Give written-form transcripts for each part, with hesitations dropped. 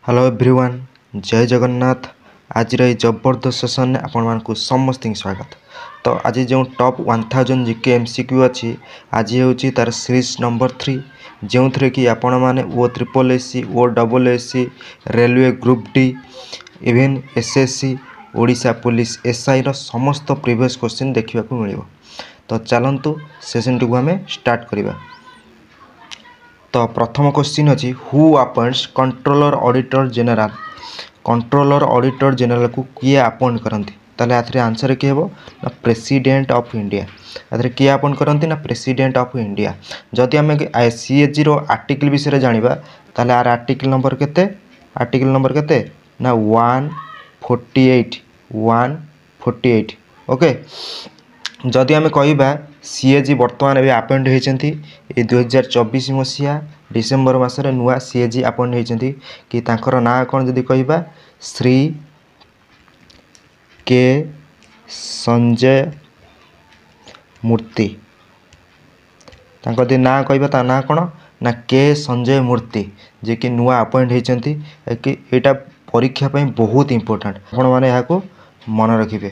Hello everyone जय जगन्नाथ। आज जबरदस्त सेसन में आपण मानक समस्त स्वागत। तो आज जो टॉप 1000 जीके एमसीक्यू अच्छी आज हूँ तार सीरीज नंबर 3 जो थे कि आपण मैंने O triple SC O double SC railway group D even SSC Odisha police SI रो समस्त प्रीवियस क्वेश्चन देखा मिल। तो चलतु सेशन टी आम स्टार्ट करवा। तो प्रथम क्वेश्चन अच्छी who appoints controller auditor general. Controller auditor general को किए अपॉइंट करती ताले आथरे आंसर किए हो ना प्रेसिडेंट ऑफ इंडिया। आथरे किए अपॉइंट करती ना प्रेसिडेंट ऑफ इंडिया। जदि आम सीएजी रो आर्टिकल विषय जानिबा ताले आर आर्टिकल नंबर केते ना 148 ओके। जदि आम कह सीएजी बर्तमान भी अपॉइंट होती 2024 मसीहा डिसेम्बर मसरे नुआ सीएजी अपॉइंट होती कि तांकर ना कौन जदि कह श्री के संजय मूर्ति तांकर ना कह ना कौन ना के संजय मूर्ति जे कि नुआ अपॉइंट होती कि यहाँ परीक्षा बहुत इंपोर्टेंट आपण मैंने यहाँ मन रखिए।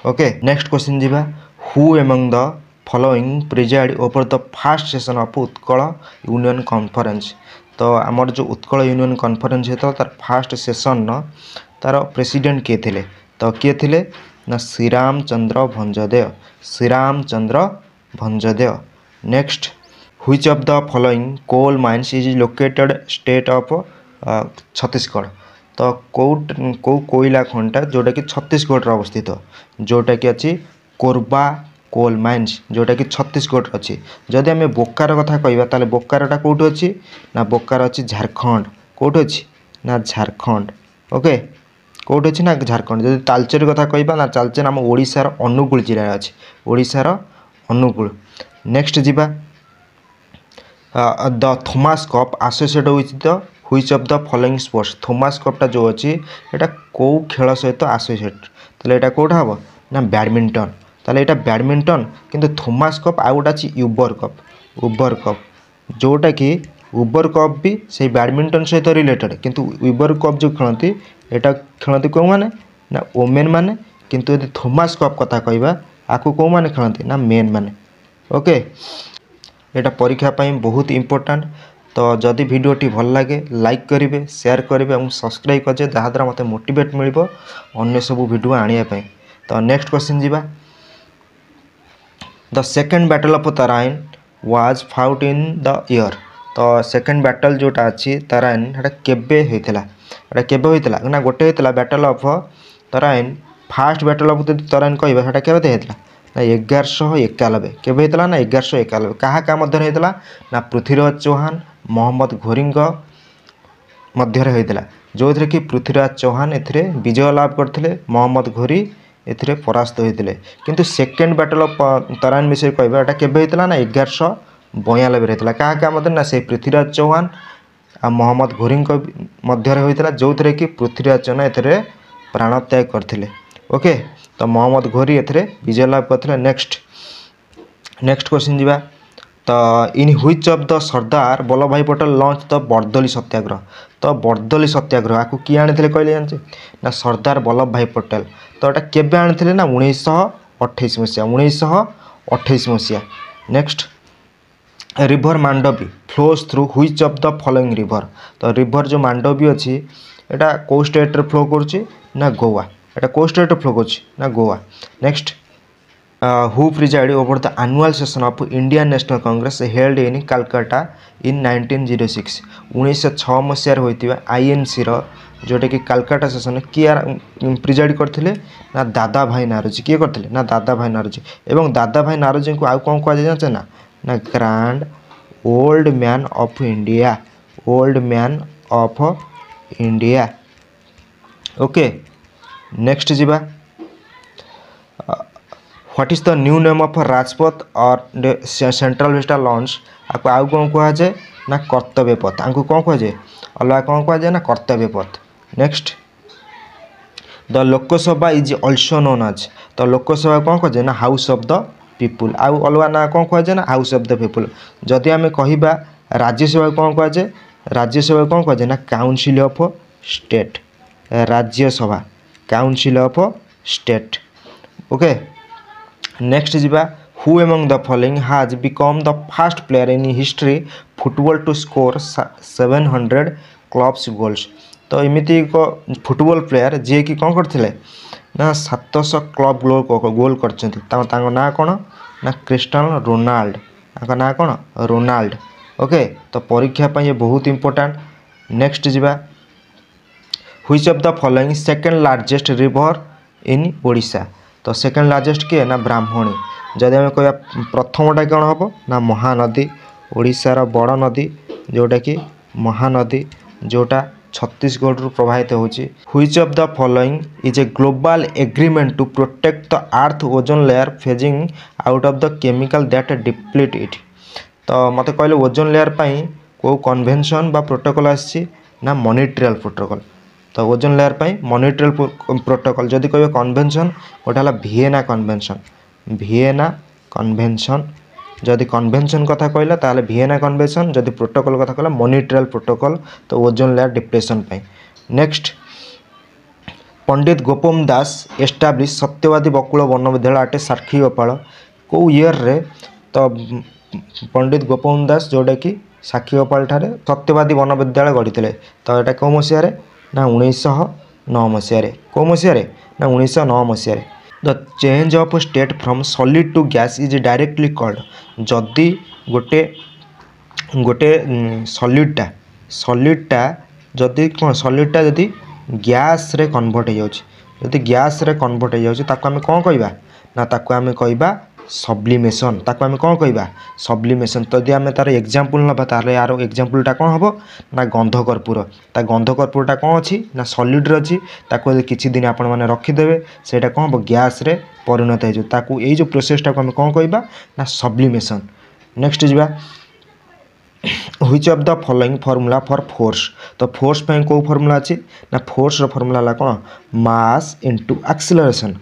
ओके नेक्स्ट क्वेश्चन जीवा who among the following preside over the first session of Utkal union conference. तो आमर जो उत्कल यूनियन कॉन्फ्रेंस होता तार फर्स्ट सेशन न तार प्रेसिडेंट किए थे। तो किए थे ना Sriramchandra Bhanjdeo. Next which of the following coal mines is located state of Chhattisgarh. तो कौ कोयला खंडा जोटा कि छत्तीसगढ़ अवस्थित जोटा कि अच्छी कोरबा कोल माइंस जोटा कि छत्तीसगढ़ अच्छी। जदि आम बोकार कथा कहवा ताले बोकारटा कौट अच्छी ना बोकार अच्छी झारखंड कौट अच्छी ना झारखंड। ओके कौट अच्छी ना झारखंड। जदि तालचेर कथा कहवा ना तालचेर आम ओडिशार अनुगुल जिले अच्छी ओडिशार अनुगुल। नेक्स्ट जीवा the Thomas Cup associate with the which of the following sports. Thomas कपटा जो अच्छी यहाँ कौ खेल सहित एसोसिएट ताले यहाँ कौटा हम ना बैडमिंटन ताले यहाँ बैडमिंटन किंतु थॉमस कप आउ गोटे अच्छी उबर कप जोटा कि उबर कप भी से बैडमिंटन सहित रिलेटेड किंतु उबर कप जो खेलती यहाँ खेलती कौ मैंने ना वोमेन मैंने किंतु यदि थॉमस कप कथा कहवा आपको कौ मैंने खेलती ना मेन मैंने। ओके यहाँ परीक्षा बहुत इंपोर्टेंट। तो जदि वीडियोटी भल लगे लाइक करेंगे शेयर करेंगे और सब्सक्राइब करेंगे जहाँद्वारा मत मोटिवेट मिल अन्य सब वीडियो आने। तो नेक्स्ट क्वेश्चन जीवा the second battle of Tarain was fought in the year. तो सेकेंड बैटल जोटा अच्छी तराइन यहाँ केबे होता ना गोटे होता battle of Tarain. Fast battle of Tarain कहवा केबे होता ना 1191 केबे होता ना 1191 क्या मध्य होता ना पृथ्वीराज चौहान मोहम्मद घोरी मध्य होता जो थे कि पृथ्वीराज चौहान ए विजय लाभ करते मोहम्मद घोरी ए परास्त होते। किंतु सेकेंड बैटल ऑफ तराइन विषय कहवा यहाँ केबे होता ना 1192 होता क्या मध्य ना से पृथ्वीराज चौहान आ मोहम्मद घोरी मध्य होता जो थे कि पृथ्वीराज चौहान ए प्राण त्याग करते। ओके तो मोहम्मद घोरी ए विजय लाभ करते। नेक्स्ट क्वेश्चन जीवा तो in which of the Sardar Vallabh भाई पटेल लॉन्च द बरदली सत्याग्रह। तो बरदली सत्याग्रह आपको किए आनी कहले जानते ना सरदार वल्लभ भाई पटेल। तो यहाँ केबे आनी ना 1928 मसीहा। Next river Mandvi flows through which of the following river. तो रिवर जो मांडवी अच्छी यहाँ कौ स्टेट रे फ्लो करुच्ची ना गोवा। यहाँ कौ स्टेट फ्लो करुच्ची ना Goa. Next who presided over the annual session of Indian National Congress held in Calcutta in 1906। 1906 मसीह होता आईएनसी जोटा कि कलकत्ता सेशन किए प्रिजाइड करते ना दादा भाई नारोजी। किए करते ना दादा भाई नारोजी। एवं दादा भाई नारोजी को आउ कौन कह जाए ना grand old man of India. Okay next जीवा what is the new name of Rajpath और सेंट्रल विस्टा लॉन्च। आपको आउ कौन कह जाए ना कर्तव्य पथ। आपको कौन कह जाए अलग कौन कह जाए ना Kartavya Path. Next the Lok Sabha is also known as. तो लोकसभा कौन कह जाए ना हाउस ऑफ द पीपुल। आउ अलग ना कौन कह जाए ना हाउस ऑफ द पीपुल। जदि आम कह राज्यसभा कौन कह जाए राज्यसभा कौन कह जाए ना council of state Rajya Sabha council of state okay next जीवा who among the following has become the first player in history football to score 700 clubs goals तो एमती एक फुटबॉल प्लेयर जी कि कौन करते ना 700 क्लब गोल कर ना कौन ना क्रिस्टियानो रोनाल्डो ना कौन रोनाल्ड ओके तो परीक्षा ये बहुत इंपोर्टेंट नेक्स्ट जीवा which of the following second largest river in Odisha तो सेकंड लार्जेस्ट किए ना ब्राह्मणी जदि आम कह प्रथमटा कौन हम ना महानदी ओडिशार बड़ नदी जोटा कि महानदी जोटा छत्तीसगढ़ रु प्रभावित होची which of the following is a global agreement to protect the earth ozone layer phasing out of the chemical that deplete it तो मत कहले ओजोन लेयर पाई को कन्वेंशन बा प्रोटोकॉल आसी ना मॉनिट्रियल प्रोटोकॉल तो ओजोन लेयर पाई मॉनिट्रियल प्रोटोकॉल जदि कह कन्वेंशन गोटे है भिएना कन्वेंशन जदि कन्वेंशन कथा कहला ताले भिएना कन्वेंशन जदि प्रोटोकॉल कथा कहला मॉनिट्रियल प्रोटोकॉल तो ओजोन लेयर डिप्रेशन पाई नेक्स्ट पंडित गोपम दास एस्टाब्लिश सत्यवादी बकुल वन विद्यालय आटे साक्षी गोपाल को ईयर रे तो पंडित गोपम दास जोटा कि साक्षी गोपाल ठारे सत्यवादी वन विद्यालय गढ़ी तो यहाँ कौ मसीह ना 1909 मसीह कौ मसीह ना 1909 मसीह the change of state from solid to gas is directly called जदि गोटे गोटे सॉलिडटा जदि कौन सॉलिडटा जदि गैस रे कन्वर्ट हो जाउछि जदि गैस रे कन्वर्ट हो जाउछि ताको आमे कोन कहबा ना ताको आमे कहबा सब्लिमेशन ताको आमे कोन कहबा सब्लिमेशन तो यदि आमे तार एग्जांपल नबा तारे यार एग्जांपलटा कोन हबो ना गंध कर्पूर ता गंध कर्पूरटा कोन अछि ना सॉलिड रे अछि ताको यदि किछि दिन आपण माने रखि देबे सेटा कोन हबो गैस रे परिणत हो जाउ ताको एई जो प्रोसेसटा को आमे कोन कहबा ना सब्लिमेशन नेक्स्ट जिबा which of the following formula for force तो फोर्स पे को फॉर्मूला अछि ना फोर्स रो फॉर्मूला ला कोन mass into acceleration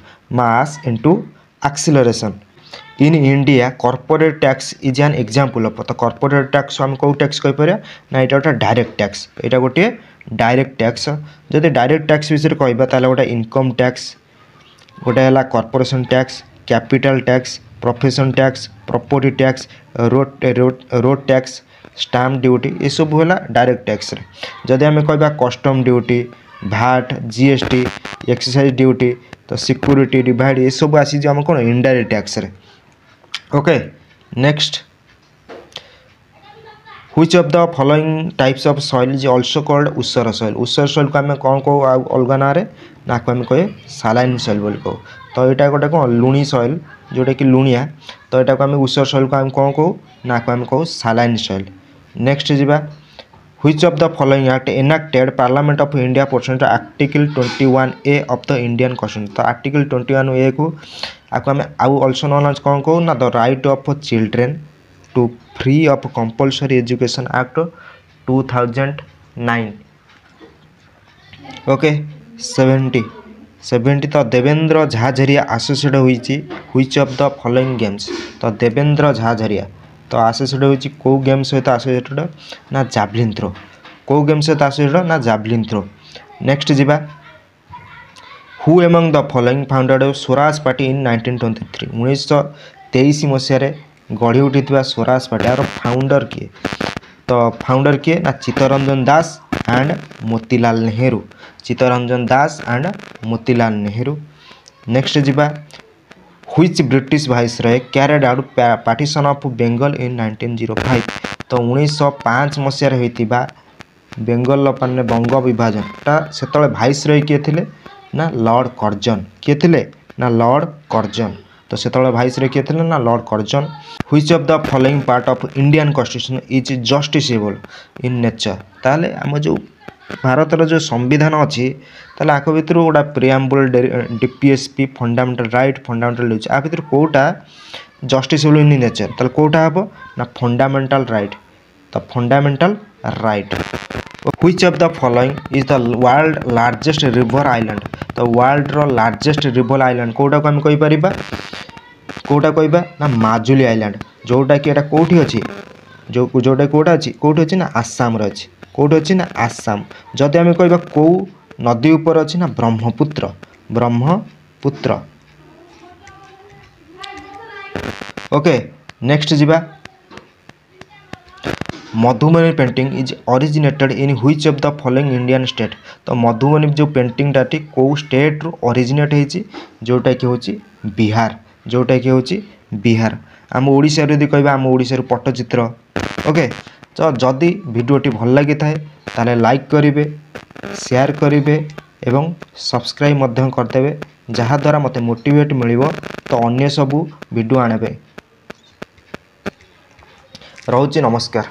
in India corporate tax is an example of तो कॉर्पोरेट टैक्स हम को टैक्स कहि परिया ना एटा गोटे डायरेक्ट टैक्स एटा गोटे डायरेक्ट टैक्स जदि डायरेक्ट टैक्स विषय कहबा ताले गोटे इनकम टैक्स गोटे है corporation tax capital tax profession tax property tax road tax stamp duty ये सब है डायरेक्ट टैक्स जदि आम कहबा कस्टम ड्यूटी भैट जीएसटी एक्साइज ड्यूटी तो सिक्यूरिटी डिवाइड ये सब आसी आम कौन indirect tax okay next which of the following types of soil is also called ऊसर सॉइल को आम कौन कौ अलग ना ना को आम कहे सालाइन सॉइल बोल कहो तो यहाँ गोटे कौन लुणी सॉइल जोटा कि लुणिया तो यहाँ को आम ऊसर सॉइल को आम कौन कहू ना को आम कहू सालाइन सॉइल नेक्स्ट जीवा which of the following act enacted parliament of India pursuant article 21A of the Indian constitution तो आर्टिकल 21A को आको आम आउ ऑल्सो नोन एज कौन कहू ना the right of children to free of compulsory education act 2009 okay 70 तो Devendra Jhajharia associate होईची which of the following games तो देवेंद्र झाझरिया तो एसोसिएट होईची को गेम सहित एसोसिएटेड ना जावलिन थ्रो को गेम सहित एसोसिएटेड ना जावलिन थ्रो नेक्स्ट जीवा who among the following founded Swaraj party इन 1923 1923 मसीह गढ़ी उठी स्वराज पार्टी यार फाउंडर किए तो फाउंडर किए ना Chittaranjan Das and Motilal Nehru Chittaranjan Das and Motilal Nehru next जीवा which British viceroy carried out partition of Bengal in 1905 तो 1905 मसीह होइतिबा बेंगल पाने बंग विभाजन ता सेतले वाइसरॉय किए थिले ना लॉर्ड कर्जन किए थिले ना लॉर्ड कर्जन तो सेतले वाइसरॉय किए थिले ना Lord Curzon which of the following part of Indian constitution is justiciable in nature ताले हम जो भारतर जो संविधान अच्छी ताले आक भितर गोटा preamble DPSP fundamental right fundamental duty आ भितर कोटा जस्टिसेबल इन नेचर ताले कोटा हम ना फंडामेंटल राइट तो fundamental right which of the following is the world largest river island तो वर्ल्ड रो लार्जेस्ट रिवर आइलैंड कोटा को हम कहि परिबा कोटा कहबा ना माजुली आइलैंड जोटा कि एटा कोठी अछि जो जोटा कोटा अछि कोठी अछि ना आसाम रे अछि कौट अच्छी ना आसाम। जदि आम कह कौ नदी उपर अच्छी ना ब्रह्मपुत्र ब्रह्मपुत्र। ओके नेक्स्ट जीवा Madhubani painting is originated in which of the following Indian state. तो मधुबनी जो पेंटिंग टाटी कौ स्टेट रु ओरिजिनेट होती जोटा कि हूँ बिहार जोटा कि हूँ बिहार। आम ओडिशा रे यदि कहबा आम ओडिशा रू पट्टचित्र। ओके तो जदि वीडियोटी भल लगी थाए ताले लाइक करेंगे शेयर करेंगे एवं सब्सक्राइब मध्य करदेवे जहाँद्वारा मते मोटिवेट मिलिबो तो अन्य सबू वीडियो आने रोचे। नमस्कार।